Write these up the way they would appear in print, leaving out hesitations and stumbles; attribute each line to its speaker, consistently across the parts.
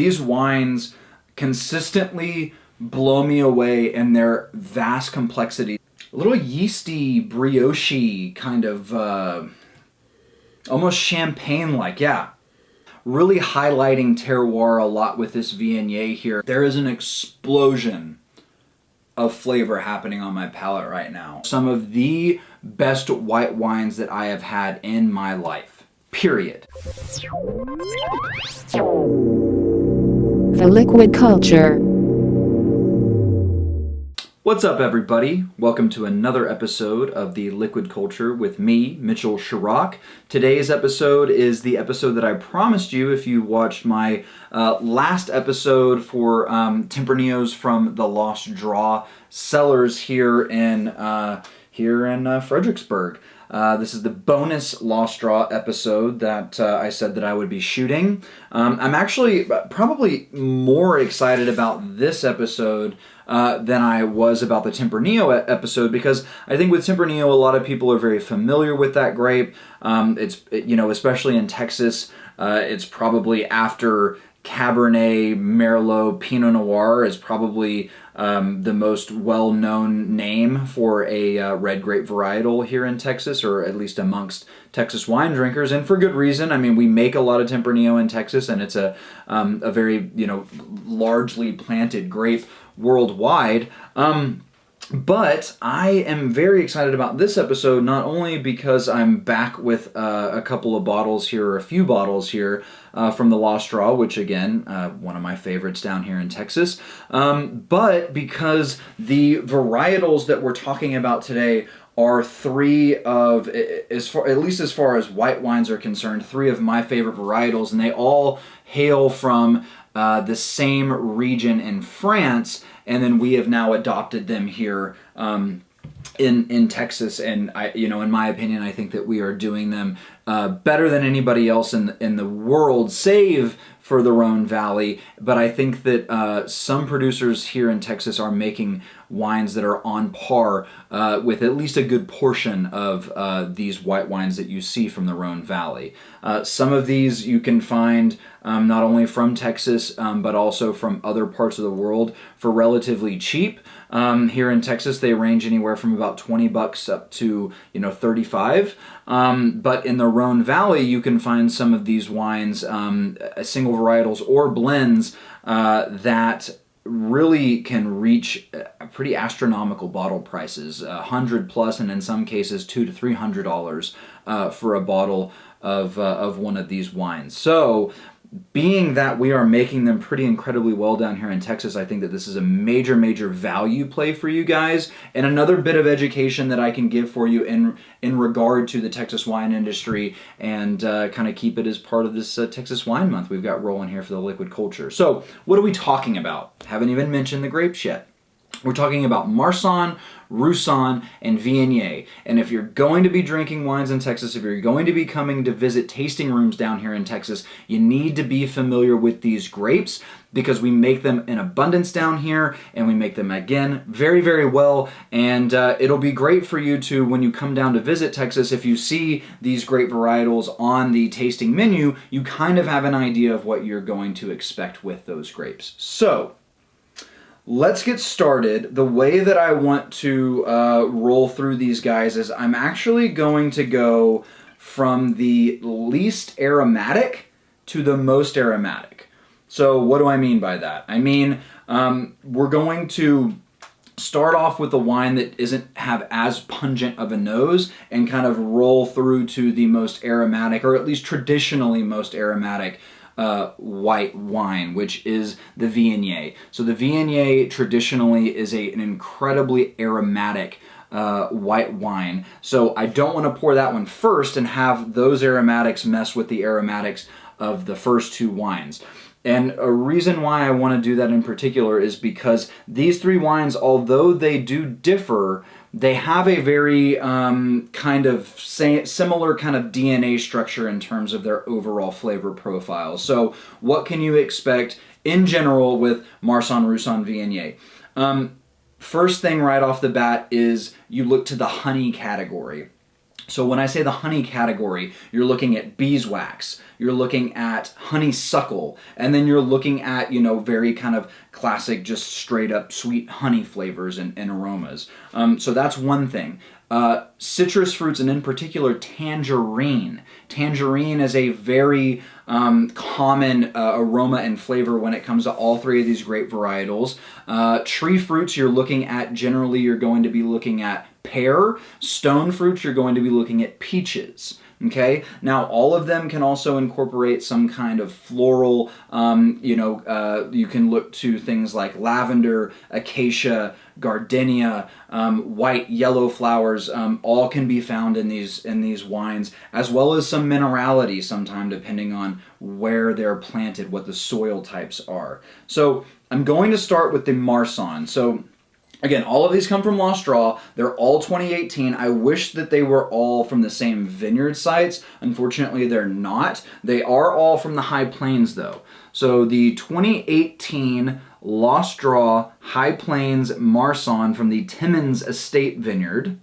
Speaker 1: These wines consistently blow me away in their vast complexity. A little yeasty, brioche kind of, almost champagne-like, yeah. Really highlighting terroir a lot with this Viognier here. There is an explosion of flavor happening on my palate right now. Some of the best white wines that I have had in my life, period.
Speaker 2: The liquid culture.
Speaker 1: What's up, everybody? Welcome to another episode of the Liquid Culture with me, Mitchell Chirac. Today's episode is the episode that I promised you if you watched my last episode for Tempranillos from the Lost Draw cellars here in Fredericksburg. This is the bonus Lost Draw episode that I said that I would be shooting. I'm actually probably more excited about this episode than I was about the Tempranillo episode, because I think with Tempranillo, a lot of people are very familiar with that grape. Especially in Texas, it's probably after Cabernet, Merlot, Pinot Noir is probably the most well-known name for a red grape varietal here in Texas, or at least amongst Texas wine drinkers, and for good reason. I mean, we make a lot of Tempranillo in Texas, and it's a very largely planted grape worldwide. But I am very excited about this episode, not only because I'm back with a couple of bottles here, or a few bottles here from the Lost Draw, which again, one of my favorites down here in Texas, but because the varietals that we're talking about today are three of, at least as far as white wines are concerned, three of my favorite varietals, and they all hail from the same region in France, and then we have now adopted them here in Texas. And in my opinion, I think that we are doing them better than anybody else in the world, save for the Rhone Valley. But I think that some producers here in Texas are making wines that are on par with at least a good portion of these white wines that you see from the Rhone Valley. Some of these you can find not only from Texas, but also from other parts of the world for relatively cheap. Here in Texas, they range anywhere from about $20 up to 35. But in the Rhone Valley, you can find some of these wines, single varietals or blends, that really can reach pretty astronomical bottle prices, $100+, and in some cases $200 to $300 for a bottle of one of these wines. So, being that we are making them pretty incredibly well down here in Texas, I think that this is a major, major value play for you guys, and another bit of education that I can give for you in regard to the Texas wine industry, and kind of keep it as part of this Texas Wine Month we've got rolling here for the Liquid Culture. So, what are we talking about? Haven't even mentioned the grapes yet. We're talking about Marsanne, Roussanne, and Viognier. And if you're going to be drinking wines in Texas, if you're going to be coming to visit tasting rooms down here in Texas, you need to be familiar with these grapes, because we make them in abundance down here, and we make them, again, very, very well. And it'll be great for you to, when you come down to visit Texas, if you see these grape varietals on the tasting menu, you kind of have an idea of what you're going to expect with those grapes. So, let's get started. The way that I want to roll through these guys is I'm actually going to go from the least aromatic to the most aromatic. So what do I mean by that? I mean, we're going to start off with a wine that isn't have as pungent of a nose, and kind of roll through to the most aromatic, or at least traditionally most aromatic white wine, which is the Viognier. So the Viognier traditionally is an incredibly aromatic white wine. So I don't want to pour that one first and have those aromatics mess with the aromatics of the first two wines. And a reason why I want to do that in particular is because these three wines, although they do differ, they have a very kind of similar kind of DNA structure in terms of their overall flavor profile. So what can you expect in general with Marsanne, Roussanne, Viognier? First thing right off the bat is you look to the honey category. So when I say the honey category, you're looking at beeswax, you're looking at honeysuckle, and then you're looking at, very kind of classic, just straight up sweet honey flavors and aromas. So that's one thing. Citrus fruits, and in particular tangerine. Tangerine is a very common aroma and flavor when it comes to all three of these grape varietals. Tree fruits, you're going to be looking at pear. Stone fruits, you're going to be looking at peaches. Okay, now all of them can also incorporate some kind of floral, you can look to things like lavender, acacia, gardenia, white, yellow flowers, all can be found in these wines, as well as some minerality sometime depending on where they're planted, what the soil types are. So I'm going to start with the Marsanne. So again, all of these come from Lost Draw. They're all 2018. I wish that they were all from the same vineyard sites. Unfortunately, they're not. They are all from the High Plains, though. So the 2018 Lost Draw High Plains Marsanne from the Timmins Estate Vineyard.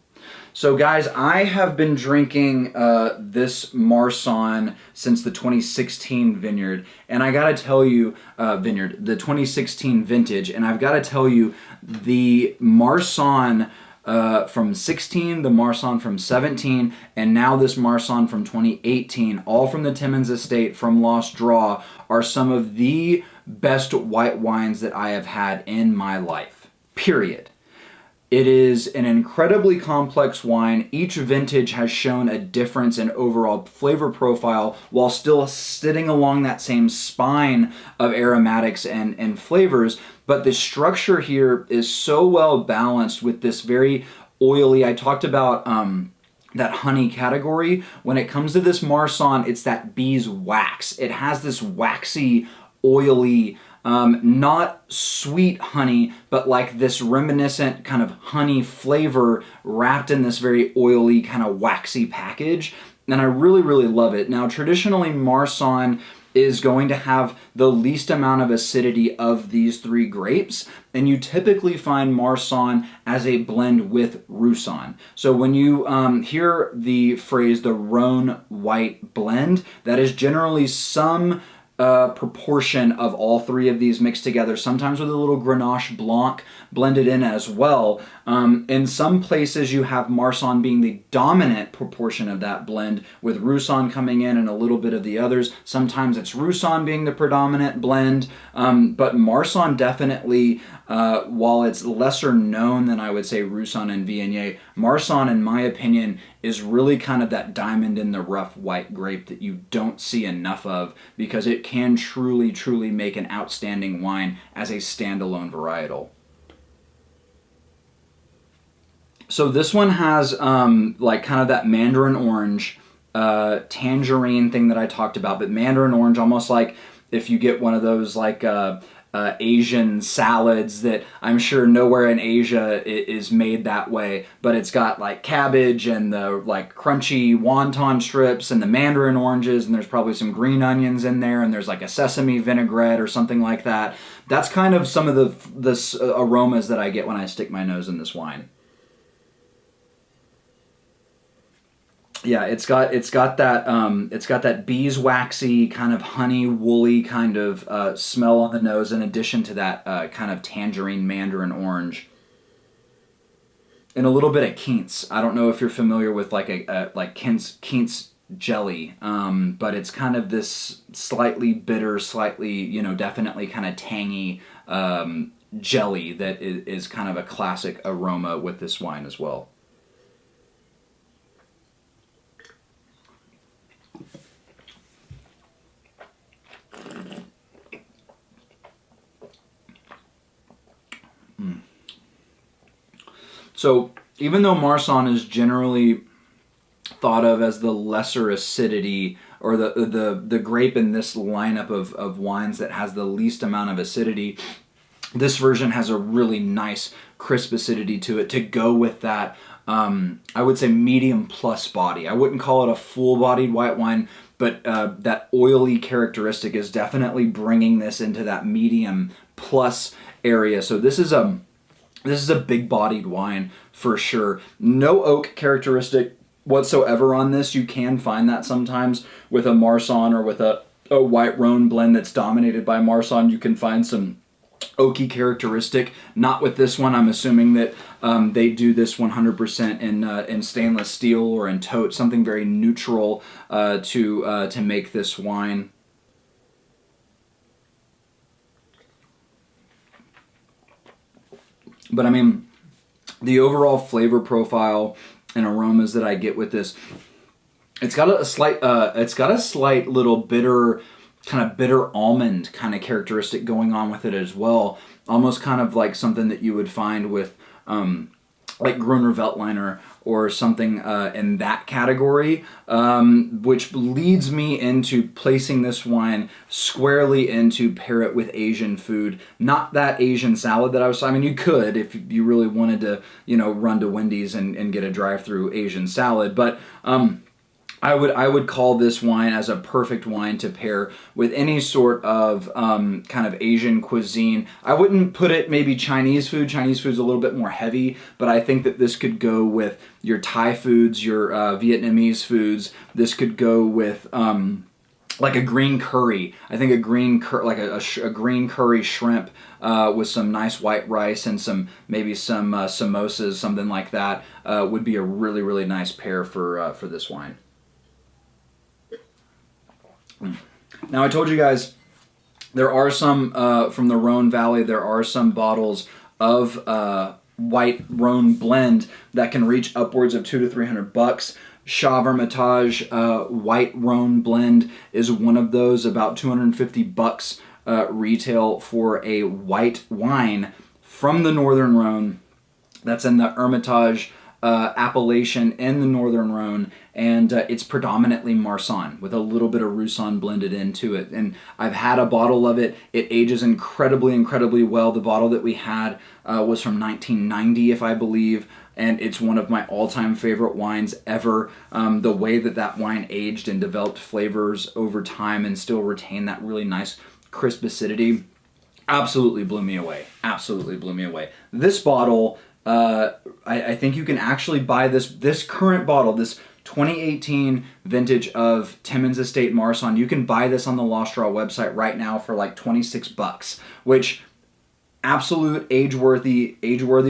Speaker 1: So guys, I have been drinking this Marsanne since the 2016 vineyard, and I gotta tell you, the 2016 vintage, and I've gotta tell you, the Marsanne from 16, the Marsanne from 17, and now this Marsanne from 2018, all from the Timmins Estate from Lost Draw, are some of the best white wines that I have had in my life, period. It is an incredibly complex wine. Each vintage has shown a difference in overall flavor profile while still sitting along that same spine of aromatics and flavors. But the structure here is so well balanced with this very oily, I talked about that honey category. When it comes to this Marsanne, it's that beeswax. It has this waxy, oily, not sweet honey, but like this reminiscent kind of honey flavor wrapped in this very oily, kind of waxy package. And I really, really love it. Now, traditionally, Marsanne is going to have the least amount of acidity of these three grapes, and you typically find Marsanne as a blend with Roussanne. So when you hear the phrase the Rhone white blend, that is generally some proportion of all three of these mixed together, sometimes with a little Grenache Blanc blended in as well. In some places you have Marsanne being the dominant proportion of that blend, with Roussanne coming in and a little bit of the others. Sometimes it's Roussanne being the predominant blend, but Marsanne definitely, while it's lesser known than I would say Roussanne and Viognier, Marsanne, in my opinion, is really kind of that diamond in the rough white grape that you don't see enough of, because it can truly, truly make an outstanding wine as a standalone varietal. So this one has like kind of that mandarin orange, tangerine thing that I talked about, but mandarin orange, almost like if you get one of those like Asian salads that I'm sure nowhere in Asia is made that way, but it's got like cabbage and the like crunchy wonton strips and the mandarin oranges, and there's probably some green onions in there, and there's like a sesame vinaigrette or something like that. That's kind of some of the aromas that I get when I stick my nose in this wine. Yeah, it's got that beeswaxy kind of honey woolly kind of smell on the nose, in addition to that kind of tangerine mandarin orange, and a little bit of quince. I don't know if you're familiar with like like quince jelly, but it's kind of this slightly bitter, slightly definitely kind of tangy jelly that is kind of a classic aroma with this wine as well. So even though Marsanne is generally thought of as the lesser acidity, or the grape in this lineup of wines that has the least amount of acidity, this version has a really nice crisp acidity to it to go with that, I would say, medium plus body. I wouldn't call it a full-bodied white wine, but that oily characteristic is definitely bringing this into that medium plus area. So this is a big-bodied wine for sure. No oak characteristic whatsoever on this. You can find that sometimes with a Marsanne or with a white Rhone blend that's dominated by Marsanne. You can find some oaky characteristic. Not with this one. I'm assuming that they do this 100% in stainless steel or in tote, something very neutral to make this wine. But I mean, the overall flavor profile and aromas that I get with this, it's got a slight little bitter, kind of bitter almond kind of characteristic going on with it as well. Almost kind of like something that you would find with like Rhone Varietals or something in that category, which leads me into placing this wine squarely into pair it with Asian food. Not that Asian salad that I mean, you could if you really wanted to, run to Wendy's and get a drive-through Asian salad, but I would call this wine as a perfect wine to pair with any sort of kind of Asian cuisine. I wouldn't put it maybe Chinese food. Chinese food's a little bit more heavy, but I think that this could go with your Thai foods, your Vietnamese foods. This could go with like a green curry. I think a green green curry shrimp with some nice white rice and maybe some samosas, something like that, would be a really, really nice pair for this wine. Now, I told you guys there are some from the Rhone Valley. There are some bottles of white Rhone blend that can reach upwards of $200 to $300. Rhone Varietals white Rhone blend is one of those, about $250 retail for a white wine from the Northern Rhone. That's in the Hermitage appellation in the Northern Rhone, and it's predominantly Marsanne with a little bit of Roussanne blended into it. And I've had a bottle of it. It ages incredibly, incredibly well. The bottle that we had was from 1990, if I believe, and it's one of my all-time favorite wines ever. The way that wine aged and developed flavors over time and still retained that really nice crisp acidity absolutely blew me away. Absolutely blew me away. This bottle, I think you can actually buy this current bottle, this 2018 vintage of Timmins Estate Marsanne. You can buy this on the Lost Straw website right now for like $26, which absolute age-worthy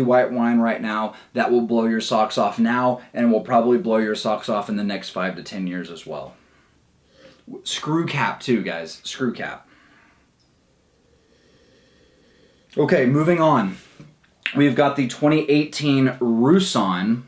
Speaker 1: white wine right now that will blow your socks off now and will probably blow your socks off in the next 5 to 10 years as well. Screw cap too, guys. Screw cap. Okay, moving on. We've got the 2018 Roussanne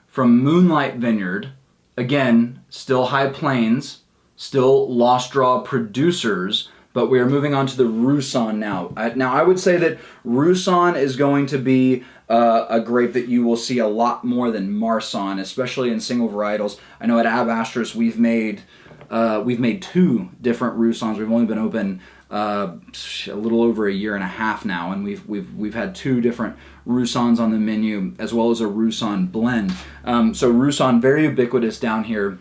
Speaker 1: from Moonlight Vineyard. Again, still High Plains, still Lost Straw producers, but we are moving on to the Roussanne now. Now, I would say that Roussanne is going to be a grape that you will see a lot more than Marsanne, especially in single varietals. I know at Ab Astris we've made 2 different Roussannes. We've only been open a little over a year and a half now, and we've had 2 different Roussannes on the menu, as well as a Roussanne blend. So Roussanne, very ubiquitous down here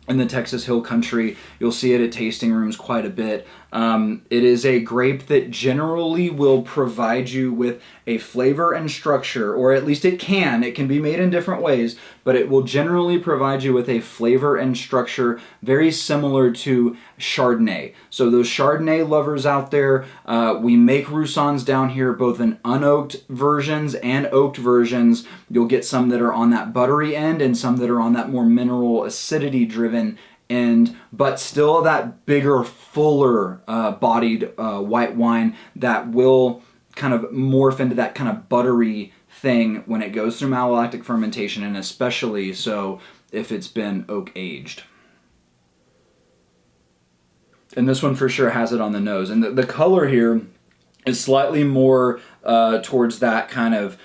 Speaker 1: in the Texas Hill Country. You'll see it at tasting rooms quite a bit. It is a grape that generally will provide you with a flavor and structure, or at least it can. It can be made in different ways, but it will generally provide you with a flavor and structure very similar to Chardonnay. So those Chardonnay lovers out there, we make Roussannes down here, both in unoaked versions and oaked versions. You'll get some that are on that buttery end and some that are on that more mineral acidity driven end, but still that bigger, fuller bodied white wine that will kind of morph into that kind of buttery thing when it goes through malolactic fermentation, and especially so if it's been oak aged. And this one for sure has it on the nose. And the color here is slightly more towards that kind of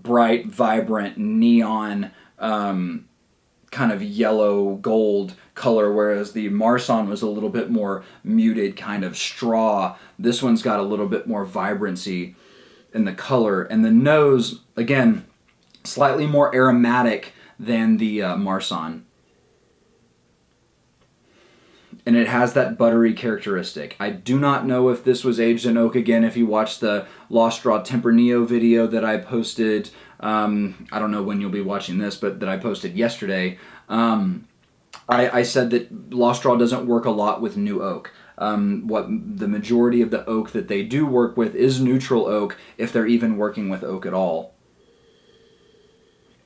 Speaker 1: bright, vibrant, neon kind of yellow gold color, whereas the Marsanne was a little bit more muted, kind of straw. This one's got a little bit more vibrancy in the color. And the nose, again, slightly more aromatic than the Marsanne. And it has that buttery characteristic. I do not know if this was aged in oak. Again, if you watch the Lost Straw Tempranillo video that I posted, I don't know when you'll be watching this, but that I posted yesterday, I said that Lost Straw doesn't work a lot with new oak. What the majority of the oak that they do work with is neutral oak, if they're even working with oak at all.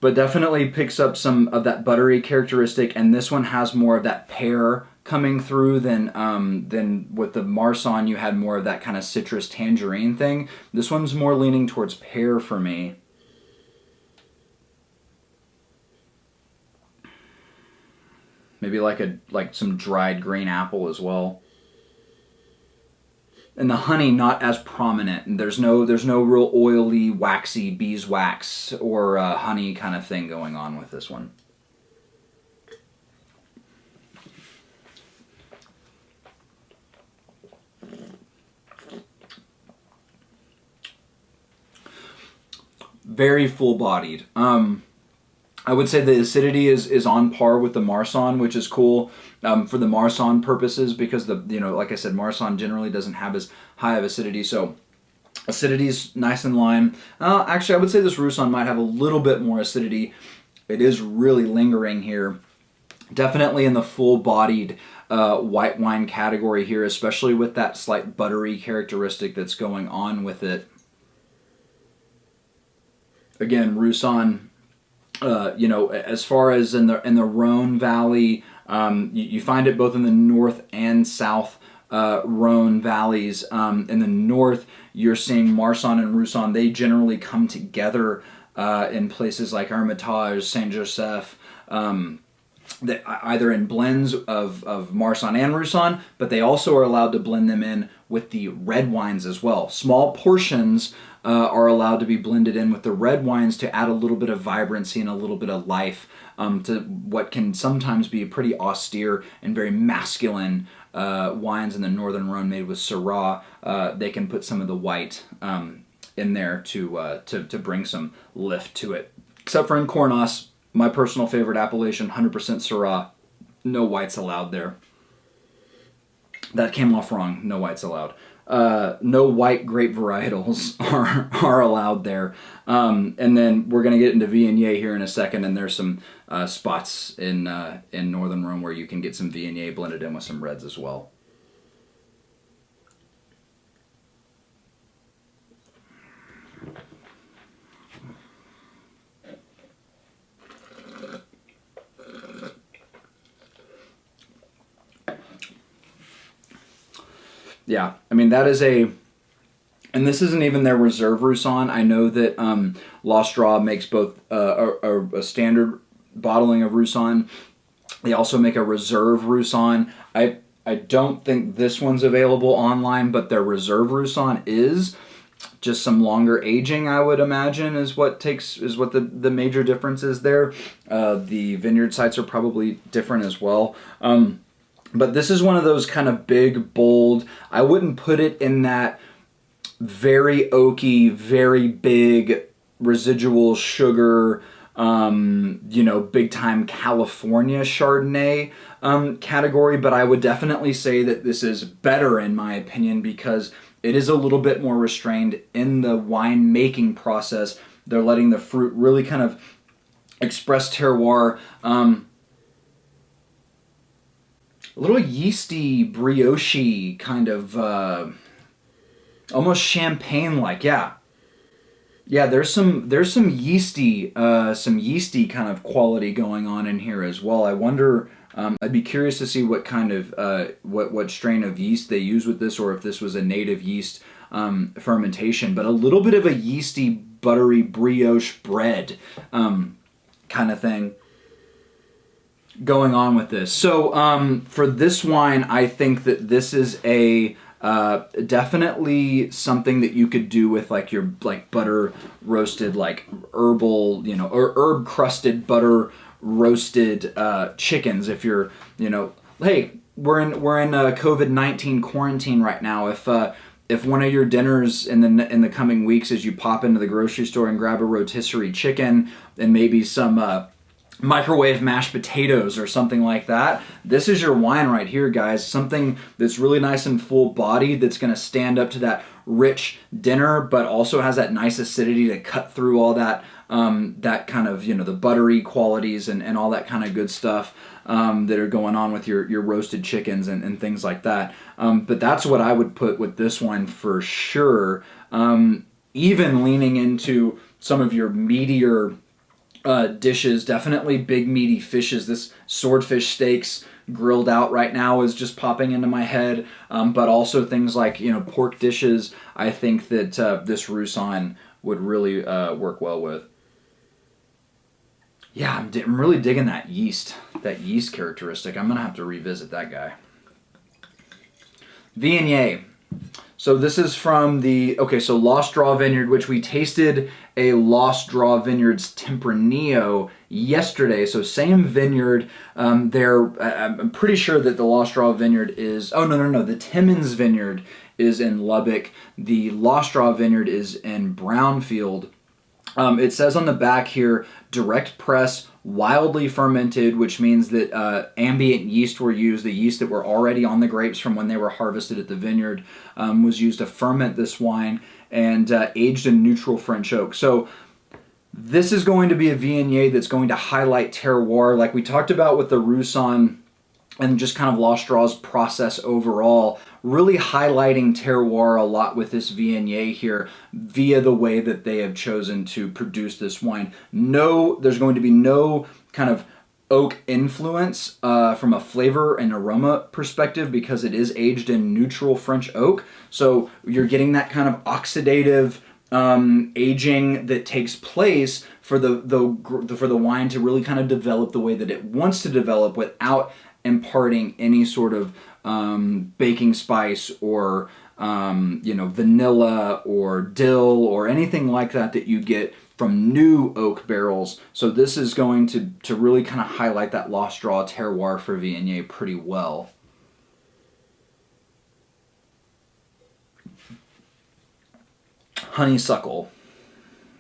Speaker 1: But definitely picks up some of that buttery characteristic, and this one has more of that pear coming through than with the Marsanne. You had more of that kind of citrus tangerine thing. This one's more leaning towards pear for me. Maybe like some dried green apple as well. And the honey not as prominent. And there's no real oily, waxy beeswax or honey kind of thing going on with this one. Very full-bodied. I would say the acidity is on par with the Marsanne, which is cool for the Marsanne purposes, because like I said, Marsanne generally doesn't have as high of acidity. So acidity's nice and lime. Actually, I would say this Roussanne might have a little bit more acidity. It is really lingering here. Definitely in the full-bodied white wine category here, especially with that slight buttery characteristic that's going on with it. Again, Roussanne. As far as in the Rhone Valley, you find it both in the north and south Rhone valleys. In the north, you're seeing Marsanne and Roussanne. They generally come together in places like Hermitage, Saint-Joseph, either in blends of Marsanne and Roussanne, but they also are allowed to blend them in with the red wines as well. Small portions are allowed to be blended in with the red wines to add a little bit of vibrancy and a little bit of life to what can sometimes be pretty austere and very masculine wines in the Northern Rhone made with Syrah. They can put some of the white in there to bring some lift to it. Except for in Cornas, my personal favorite appellation, 100% Syrah. No whites allowed there. That came off wrong. No whites allowed. No white grape varietals are allowed there. And then we're going to get into Viognier here in a second, and there's some spots in Northern Rhone where you can get some Viognier blended in with some reds as well. Yeah, I mean, that is and this isn't even their reserve Roussanne. I know that Lost Straw makes both a standard bottling of Roussanne. They also make a reserve Roussanne. I don't think this one's available online, but their reserve Roussanne is. Just some longer aging, I would imagine, is what the major difference is there. The vineyard sites are probably different as well. But this is one of those kind of big, bold, I wouldn't put it in that very oaky, very big residual sugar, big time California Chardonnay category, but I would definitely say that this is better in my opinion because it is a little bit more restrained in the wine making process. They're letting the fruit really kind of express terroir. A little yeasty, brioche kind of, almost champagne-like, yeah. Yeah, there's some yeasty kind of quality going on in here as well. I wonder, I'd be curious to see what kind of, what strain of yeast they use with this, or if this was a native yeast fermentation. But a little bit of a yeasty, buttery brioche bread kind of thing going on with this. So for this wine, I think that this is a definitely something that you could do with like your butter roasted, like herbal, or herb crusted butter roasted chickens. If you're, hey, we're in COVID-19 quarantine right now. If one of your dinners in the coming weeks is you pop into the grocery store and grab a rotisserie chicken and maybe some microwave mashed potatoes or something like that, this is your wine right here, guys. Something that's really nice and full bodied, that's going to stand up to that rich dinner, but also has that nice acidity to cut through all that that kind of, the buttery qualities and all that kind of good stuff that are going on with your roasted chickens and things like that. But that's what I would put with this wine for sure. Even leaning into some of your meatier dishes, definitely big meaty fishes. This swordfish steaks grilled out right now is just popping into my head, but also things like pork dishes. I think that this Roussanne would really work well with. Yeah, I'm really digging that yeast characteristic. I'm gonna have to revisit that guy. Viognier. So this is from so Lost Draw Vineyard, which we tasted a Lost Draw Vineyards Tempranillo yesterday. So same vineyard. I'm pretty sure that the Lost Draw Vineyard is, the Timmins Vineyard is in Lubbock. The Lost Draw Vineyard is in Brownfield. It says on the back here, direct press, wildly fermented, which means that ambient yeast were used. The yeast that were already on the grapes from when they were harvested at the vineyard was used to ferment this wine, and aged in neutral French oak. So this is going to be a Viognier that's going to highlight terroir, like we talked about with the Roussanne and just kind of Lost Draw's process overall, really highlighting terroir a lot with this Viognier here via the way that they have chosen to produce this wine. There's going to be no kind of oak influence from a flavor and aroma perspective because it is aged in neutral French oak. So you're getting that kind of oxidative aging that takes place for the wine to really kind of develop the way that it wants to develop without imparting any sort of baking spice or vanilla or dill or anything like that you get from new oak barrels. So this is going to really kind of highlight that Lost Draw terroir for Viognier pretty well. Honeysuckle.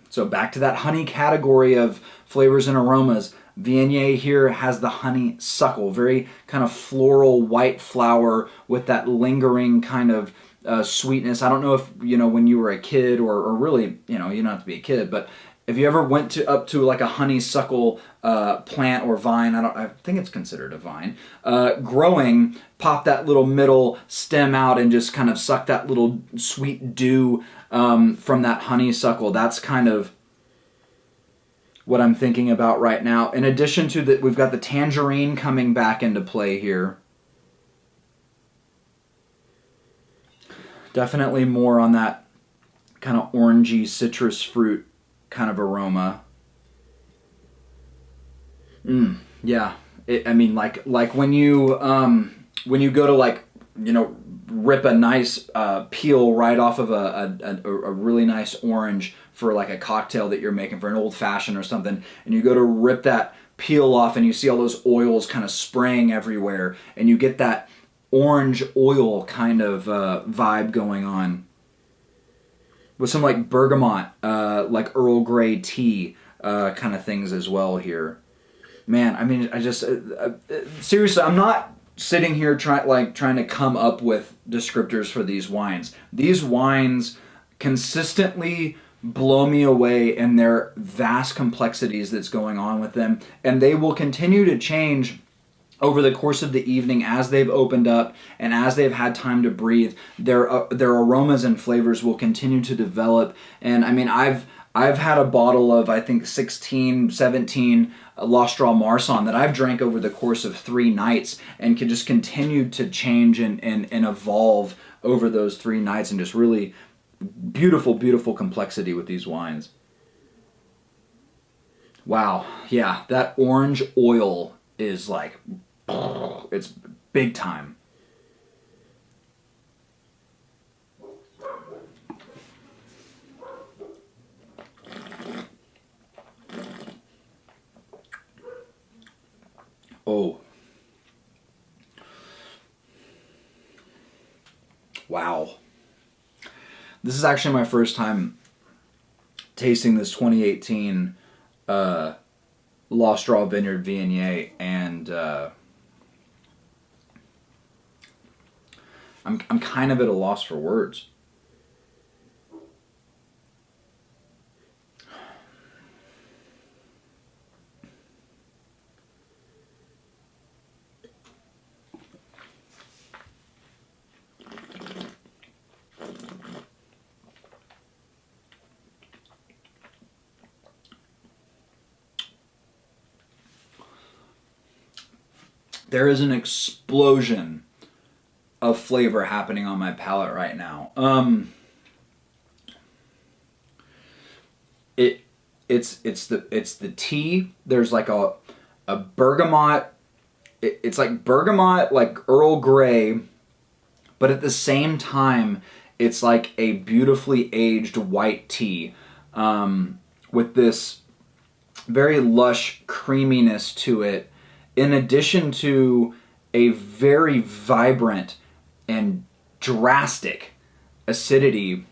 Speaker 1: So back to that honey category of flavors and aromas. Viognier here has the honeysuckle, very kind of floral white flower with that lingering kind of sweetness. I don't know if, when you were a kid or really, you don't have to be a kid, but if you ever went up to like a honeysuckle plant or vine, I think it's considered a vine, growing, pop that little middle stem out and just kind of suck that little sweet dew from that honeysuckle. That's kind of what I'm thinking about right now. In addition to that, we've got the tangerine coming back into play here. Definitely more on that kind of orangey citrus fruit kind of aroma. Yeah. Like when you go to like, rip a nice peel right off of a really nice orange for like a cocktail that you're making for an old fashioned or something, and you go to rip that peel off and you see all those oils kind of spraying everywhere, and you get that orange oil kind of vibe going on with some like bergamot, like Earl Grey tea kind of things as well here. Man, I just seriously, I'm not sitting here trying to come up with descriptors for these wines. These wines consistently blow me away in their vast complexities that's going on with them, and they will continue to change over the course of the evening as they've opened up and as they've had time to breathe. Their aromas and flavors will continue to develop. And I've had a bottle of, I think, 16, 17 Lost Draw Marsanne that I've drank over the course of 3 nights and can just continue to change and evolve over those 3 nights, and just really beautiful, beautiful complexity with these wines. Wow, yeah, that orange oil is like, it's big time. Oh. Wow. This is actually my first time tasting this 2018 Lost Draw Vineyard Viognier, and I'm kind of at a loss for words. There is an explosion of flavor happening on my palate right now. It's the tea. There's like a bergamot. It's like bergamot, like Earl Grey, but at the same time, it's like a beautifully aged white tea with this very lush creaminess to it, in addition to a very vibrant and drastic acidity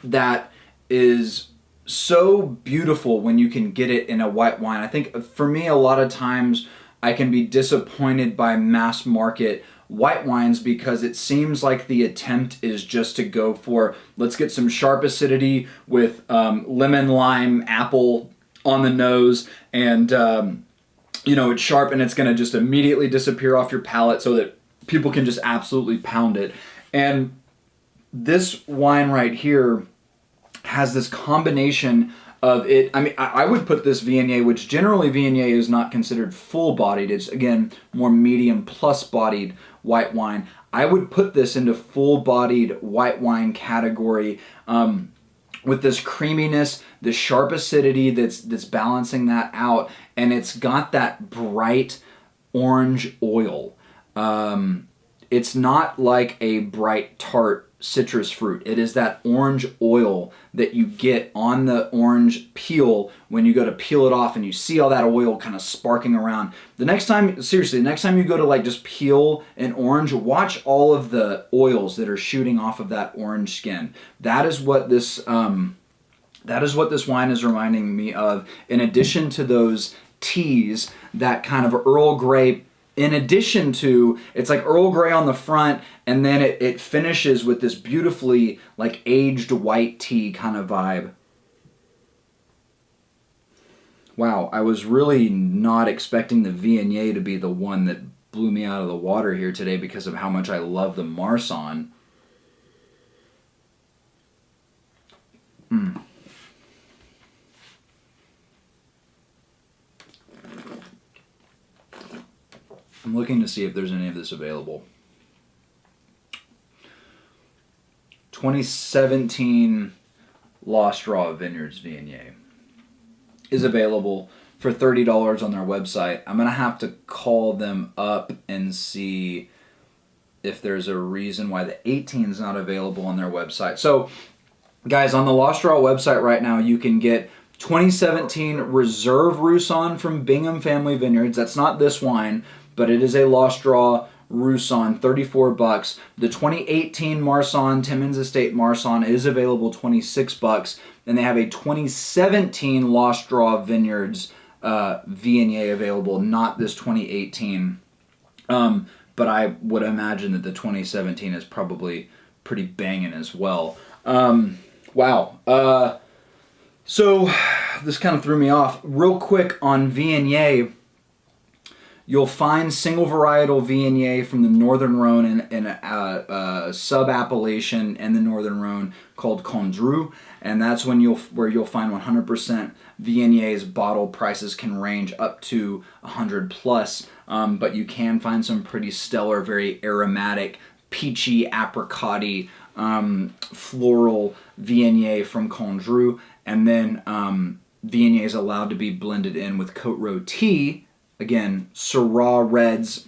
Speaker 1: that is so beautiful when you can get it in a white wine. I think for me, a lot of times I can be disappointed by mass market white wines because it seems like the attempt is just to go for, let's get some sharp acidity with lemon, lime, apple on the nose, and it's sharp and it's going to just immediately disappear off your palate so that people can just absolutely pound it. And this wine right here has this combination of it. I mean, I would put this Viognier, which generally Viognier is not considered full-bodied. It's, again, more medium plus-bodied white wine. I would put this into full-bodied white wine category with this creaminess, this sharp acidity that's balancing that out, and it's got that bright orange oil. It's not like a bright tart citrus fruit. It is that orange oil that you get on the orange peel when you go to peel it off, and you see all that oil kind of sparking around. The next time, seriously, the next time you go to like just peel an orange, watch all of the oils that are shooting off of that orange skin. That is what this wine is reminding me of, in addition to those teas, that kind of Earl Grey. In addition to, it's like Earl Grey on the front, and then it finishes with this beautifully like aged white tea kind of vibe. Wow, I was really not expecting the Viognier to be the one that blew me out of the water here today because of how much I love the Marsanne. I'm looking to see if there's any of this available. 2017 Lost Draw Vineyards Viognier is available for $30 on their website. I'm going to have to call them up and see if there's a reason why the 18 is not available on their website. So, guys, on the Lost Draw website right now, you can get 2017 Reserve Roussanne from Bingham Family Vineyards. That's not this wine, but it is a Lost Draw Roussanne, $34. The 2018 Marsanne, Timmins Estate Marsanne, is available $26. And they have a 2017 Lost Draw Vineyards Viognier available, not this 2018. But I would imagine that the 2017 is probably pretty banging as well. Wow. So this kind of threw me off. Real quick on Viognier, you'll find single varietal Viognier from the Northern Rhone in a sub-appellation in the Northern Rhone called Condrieu, and that's where you'll find 100% Viogniers. Bottle prices can range up to 100 plus, but you can find some pretty stellar, very aromatic, peachy, apricot-y, floral Viognier from Condrieu, and then Viognier is allowed to be blended in with Côte Rôtie. Again, Syrah reds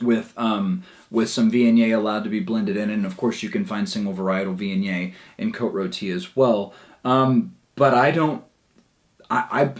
Speaker 1: with some Viognier allowed to be blended in, and of course you can find single varietal Viognier in Côte Rôtie as well. But I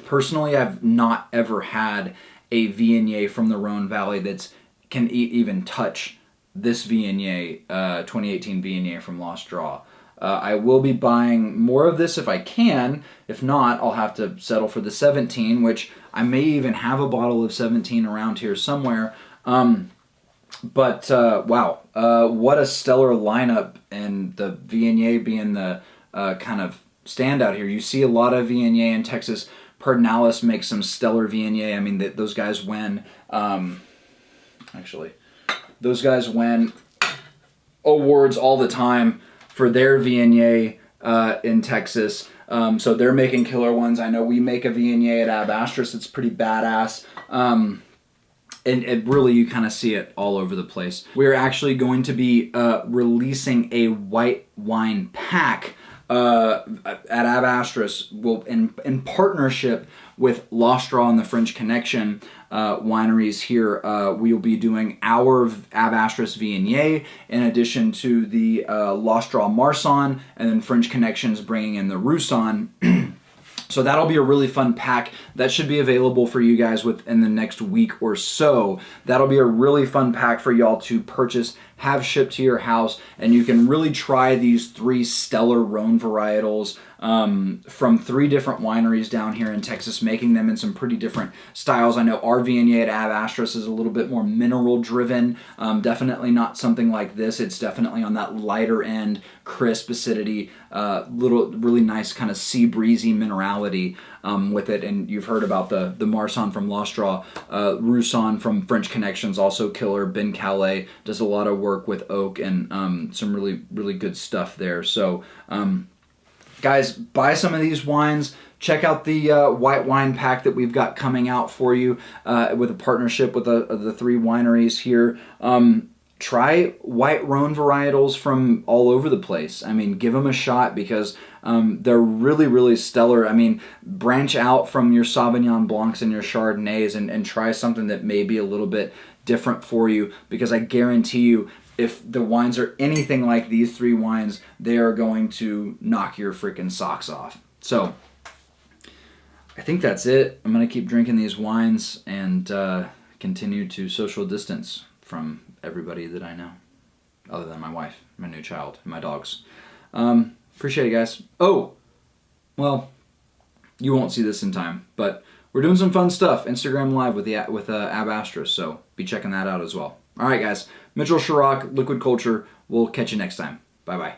Speaker 1: personally have not ever had a Viognier from the Rhone Valley that can even touch this Viognier, 2018 Viognier from Lost Draw. I will be buying more of this if I can. If not, I'll have to settle for the 17, which I may even have a bottle of 17 around here somewhere. But wow, what a stellar lineup, and the Viognier being the kind of standout here. You see a lot of Viognier in Texas. Pedernales makes some stellar Viognier. I mean, those guys win. Those guys win awards all the time for their Viognier in Texas. So they're making killer ones. I know we make a Viognier at Ab Astris. It's pretty badass. And it really, you kind of see it all over the place. We're actually going to be releasing a white wine pack at Ab Astris, in partnership with L'Austral and the French Connection wineries here. We will be doing our Ab Astris Viognier in addition to the L'Austral Marsanne, and then French Connections bringing in the Roussanne. So that'll be a really fun pack. That should be available for you guys within the next week or so. That'll be a really fun pack for y'all to purchase, have shipped to your house, and you can really try these 3 stellar Rhone varietals from 3 different wineries down here in Texas, making them in some pretty different styles. I know our Viognier at Ab Astris is a little bit more mineral driven. Definitely not something like this. It's definitely on that lighter end, crisp acidity, really nice kind of sea breezy minerality with it. And you've heard about the Marsanne from L'Austral, Roussanne from French Connections, also killer. Ben Calais does a lot of work with oak and some really, really good stuff there. So guys, buy some of these wines. Check out the white wine pack that we've got coming out for you with a partnership with the 3 wineries here. Try white Rhone varietals from all over the place. I mean, give them a shot because they're really, really stellar. I mean, branch out from your Sauvignon Blancs and your Chardonnays and try something that may be a little bit different for you, because I guarantee you, if the wines are anything like these 3 wines, they are going to knock your freaking socks off. So I think that's it. I'm going to keep drinking these wines and continue to social distance from everybody that I know, other than my wife, my new child, and my dogs. Appreciate it, guys. Oh, well, you won't see this in time, but we're doing some fun stuff. Instagram Live with Ab Astris, so be checking that out as well. All right, guys. Mitchell Chirac, Liquid Culture. We'll catch you next time. Bye-bye.